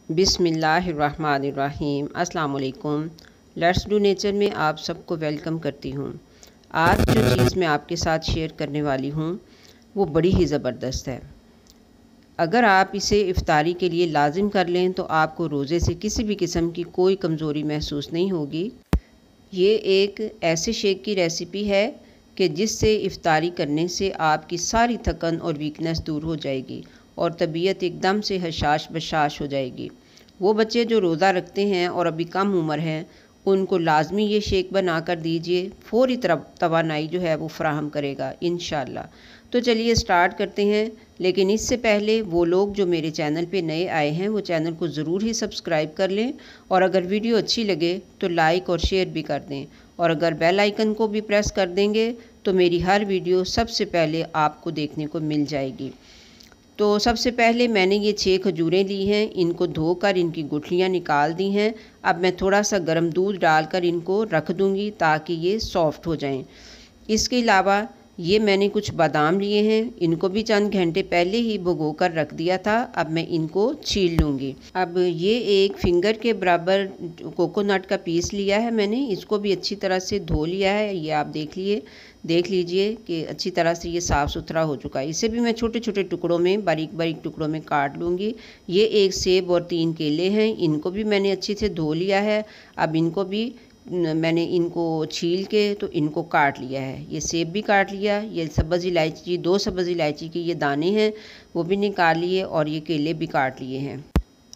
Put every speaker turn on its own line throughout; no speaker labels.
बिस्मिल्लाहिर्रहमानिर्रहीम। अस्सलाम वालेकुम। लेट्स डू नेचर में आप सबको वेलकम करती हूँ। आज जो चीज़ मैं आपके साथ शेयर करने वाली हूँ वो बड़ी ही ज़बरदस्त है। अगर आप इसे इफ़्तारी के लिए लाजिम कर लें तो आपको रोज़े से किसी भी किस्म की कोई कमज़ोरी महसूस नहीं होगी। ये एक ऐसे शेक की रेसिपी है कि जिससे इफ़्तारी करने से आपकी सारी थकन और वीकनेस दूर हो जाएगी और तबीयत एकदम से हशाश बशाश हो जाएगी। वो बच्चे जो रोज़ा रखते हैं और अभी कम उम्र हैं उनको लाजमी ये शेक बना कर दीजिए, फ़ौरी तवानाई जो है वो फ़राहम करेगा इंशाअल्लाह। तो चलिए स्टार्ट करते हैं। लेकिन इससे पहले वो लोग जो मेरे चैनल पे नए आए हैं वो चैनल को ज़रूर ही सब्सक्राइब कर लें और अगर वीडियो अच्छी लगे तो लाइक और शेयर भी कर दें और अगर बेल आइकन को भी प्रेस कर देंगे तो मेरी हर वीडियो सबसे पहले आपको देखने को मिल जाएगी। तो सबसे पहले मैंने ये 6 खजूरें ली हैं, इनको धोकर इनकी गुठलियाँ निकाल दी हैं। अब मैं थोड़ा सा गर्म दूध डालकर इनको रख दूँगी ताकि ये सॉफ़्ट हो जाएं। इसके अलावा ये मैंने कुछ बादाम लिए हैं, इनको भी चंद घंटे पहले ही भिगो कर रख दिया था। अब मैं इनको छील लूँगी। अब ये एक फिंगर के बराबर कोकोनट का पीस लिया है मैंने, इसको भी अच्छी तरह से धो लिया है। ये आप देख लीजिए कि अच्छी तरह से ये साफ़ सुथरा हो चुका है। इसे भी मैं छोटे छोटे टुकड़ों में बारीक बारीक टुकड़ों में काट लूँगी। ये एक सेब और 3 केले हैं, इनको भी मैंने अच्छे से धो लिया है। अब इनको भी मैंने इनको छील के तो इनको काट लिया है। ये सेब भी काट लिया, ये सब्ज़ इलायची 2 सब्ज़ इलायची के ये दाने हैं वो भी निकाल लिए और ये केले भी काट लिए हैं।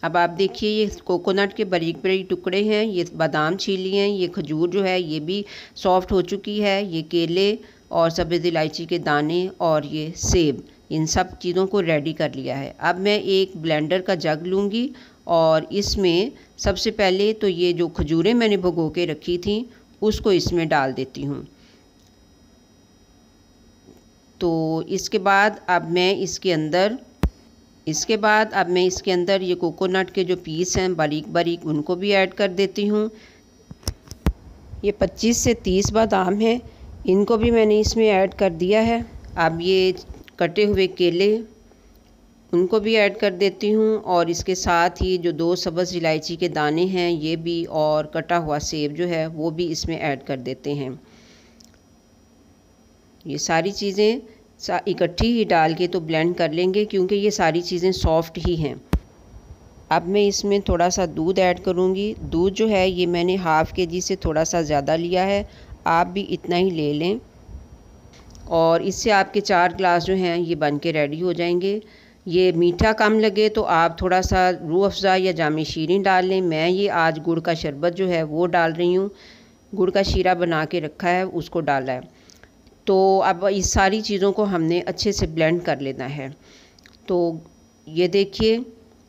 अब आप देखिए ये कोकोनट के बारीक बारीक टुकड़े हैं, ये बादाम छील लिए हैं, ये खजूर जो है ये भी सॉफ़्ट हो चुकी है, ये केले और सब्ज़ इलायची के दाने और ये सेब, इन सब चीज़ों को रेडी कर लिया है। अब मैं एक ब्लेंडर का जग लूँगी और इसमें सबसे पहले तो ये जो खजूरें मैंने भिगो के रखी थी उसको इसमें डाल देती हूँ। तो इसके बाद अब मैं इसके अंदर ये कोकोनट के जो पीस हैं बारीक बारीक उनको भी ऐड कर देती हूँ। ये 25 से 30 बादाम हैं, इनको भी मैंने इसमें ऐड कर दिया है। अब ये कटे हुए केले उनको भी ऐड कर देती हूँ और इसके साथ ही जो 2 सब्ज़ इलायची के दाने हैं ये भी और कटा हुआ सेब जो है वो भी इसमें ऐड कर देते हैं। ये सारी चीज़ें इकट्ठी ही डाल के तो ब्लेंड कर लेंगे क्योंकि ये सारी चीज़ें सॉफ़्ट ही हैं। अब मैं इसमें थोड़ा सा दूध ऐड करूँगी। दूध जो है ये मैंने हाफ़ kg से थोड़ा सा ज़्यादा लिया है, आप भी इतना ही ले लें और इससे आपके 4 ग्लास जो हैं ये बन के रेडी हो जाएंगे। ये मीठा कम लगे तो आप थोड़ा सा रूह अफ़ज़ा या जामे शीरीन डाल लें। मैं ये आज गुड़ का शरबत जो है वो डाल रही हूँ, गुड़ का शीरा बना के रखा है उसको डाला है। तो अब इस सारी चीज़ों को हमने अच्छे से ब्लेंड कर लेना है। तो ये देखिए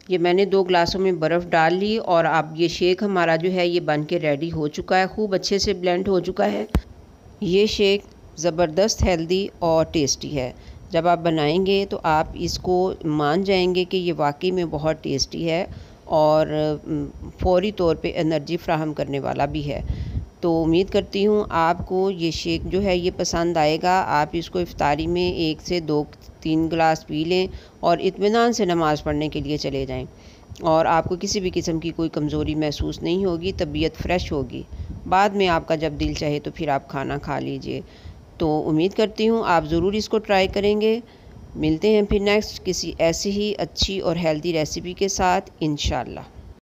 ये मैंने 2 ग्लासों में बर्फ़ डाल ली और अब ये शेक हमारा जो है ये बन के रेडी हो चुका है, खूब अच्छे से ब्लेंड हो चुका है। ये शेक ज़बरदस्त हेल्दी और टेस्टी है। जब आप बनाएंगे तो आप इसको मान जाएंगे कि ये वाकई में बहुत टेस्टी है और फ़ौरी तौर पे एनर्जी फ़राहम करने वाला भी है। तो उम्मीद करती हूँ आपको ये शेक जो है ये पसंद आएगा। आप इसको इफ़्तारी में 1 से 2-3 गिलास पी लें और इत्मीनान से नमाज़ पढ़ने के लिए चले जाएं और आपको किसी भी किस्म की कोई कमज़ोरी महसूस नहीं होगी, तबीयत फ़्रेश होगी। बाद में आपका जब दिल चाहे तो फिर आप खाना खा लीजिए। तो उम्मीद करती हूँ आप ज़रूर इसको ट्राई करेंगे। मिलते हैं फिर नेक्स्ट किसी ऐसी ही अच्छी और हेल्दी रेसिपी के साथ इंशाअल्लाह।